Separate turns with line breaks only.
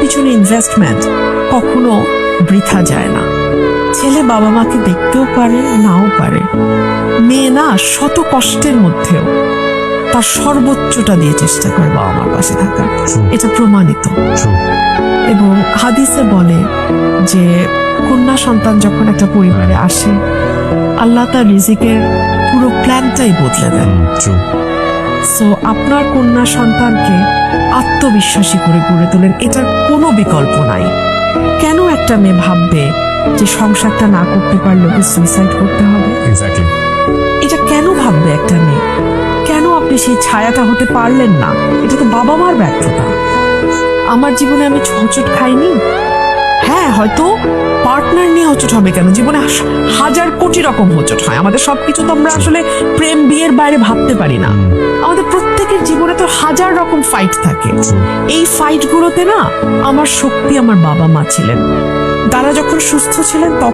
পিছনে ইনভেস্টমেন্ট কখনো বৃথা যায় না। ছেলে বাবা মাকে দেখতেও পারে, নাও পারে। মেয়ে না শত কষ্টের মধ্যেও তার সর্বোচ্চটা দিয়ে চেষ্টা করে বাবা মার পাশে থাকার, এটা প্রমাণিত। এবং হাদিসে বলে যে কন্যা সন্তান যখন একটা পরিবারে আসে, আল্লাহ তার রিজিকের পুরো প্ল্যানটাই বদলে দেন। সো আপনার কন্যা সন্তানকে আত্মবিশ্বাসী করে গড়ে তোলেন, এটার কোনো বিকল্প নাই। কেন একটা মেয়ে ভাববে যে সংসারটা না করতে পারলে ওকে সুইসাইড করতে হবে? এটা কেন ভাববে একটা মেয়ে? কেন আপনি সেই ছায়াটা হতে পারলেন না? এটা তো বাবা মার ব্যর্থতা। আমার জীবনে আমি হোঁচট খাইনি। হ্যাঁ, হয়তো পার্টনার নিয়ে হোঁচট হবে কেন, জীবনে হাজার কোটি রকম হোঁচট হয়। আমাদের সবকিছু তো আমরা আসলে প্রেম বিয়ের বাইরে ভাবতে পারি না। আমাদের প্রত্যেকের জীবনে তো হাজার রকম ফাইট থাকে। এই ফাইট গুলোতে না আমার শক্তি আমার বাবা মা ছিলেন। তারা যখন সুস্থ ছিলেন তখন